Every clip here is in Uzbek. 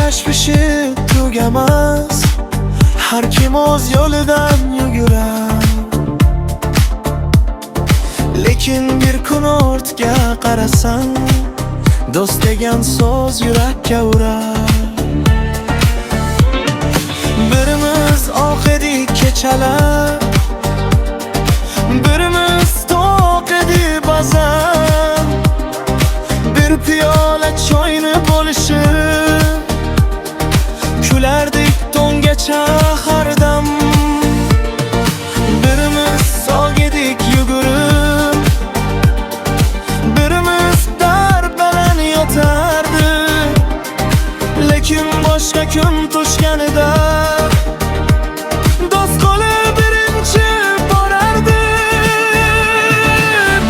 tashvishi tugamas. Har kim o'z yo'lidan yugurar, lekin bir kun ortga qarasang, do'st degan so'z yurakka urar. Birimiz oq edik kechalar, birimiz to'q edik ba'zan. Bir piyola choyni bo'lishib kulardik to'ngacha har dam. Birimiz sog' edik yugurib, birimiz darbalan yotardi, lekin boshqa kun to'shganida do'st qo'li birinchi borardi.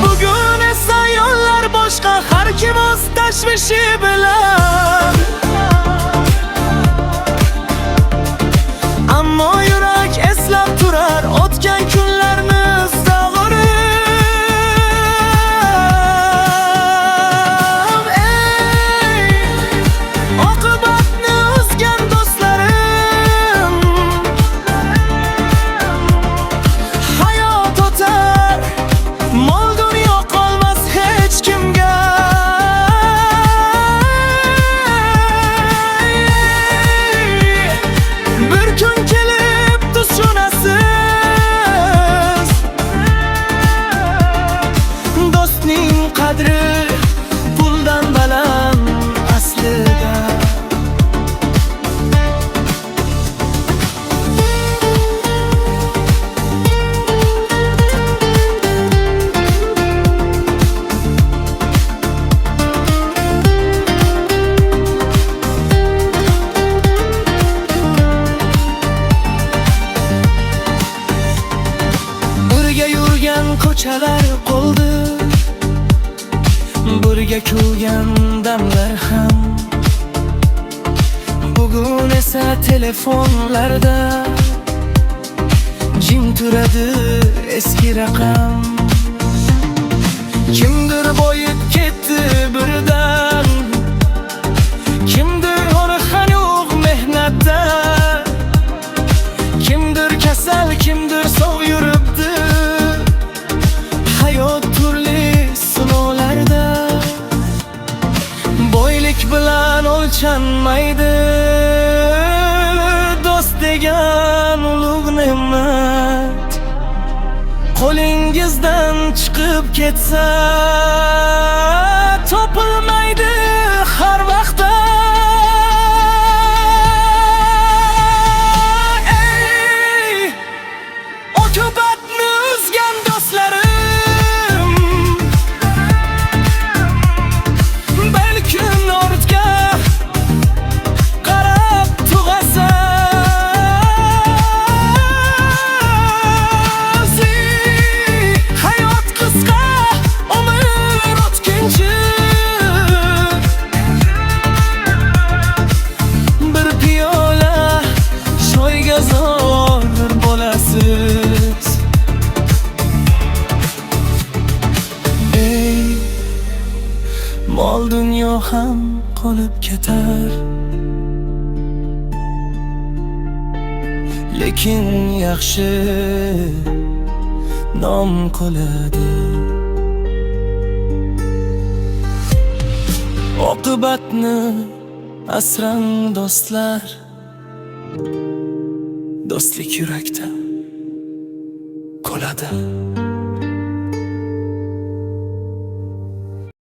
Bugun esa yo'llar boshqa, har kim o'z tashvishi bilan. Ammo yurak eslab turar o'tgan kunlarni sog'inib. Oqibatni o'zgan do'stlarim, hayot o'tar, mol dunyo qolmas hech kimga. Bir kun kelib tushunasiz, do'stning qadri puldan baland aslida. Birga yurgan ko'chalar qoldi, birga kulgan damlar ham. Bugun esa telefonlarda jim turadi eski raqam. Kimdir boyib ketdi birdan, kimdir yo'q mehnatda, kimdir kasal, kimdir sog' yuribdi. Hayot turli sinovlarda, boylik bilan o'lchanmaydi. Do'st degan ulug' ne'mat qo'lingizdan chiqib ketsa, topilmaydi har vaqtda. Oqibatni o'zgan do'stlarim, balkim ortga qarab tug'asiz. Hayot qisqa, umr o'tkinchi. Bir piyola choyga zor bo'lasiz. Mol dunyo ham qolib ketar, lekin yaxshi nom qoladi. Oqibatni asrang do'stlar, do'stlik yurakda qoladi.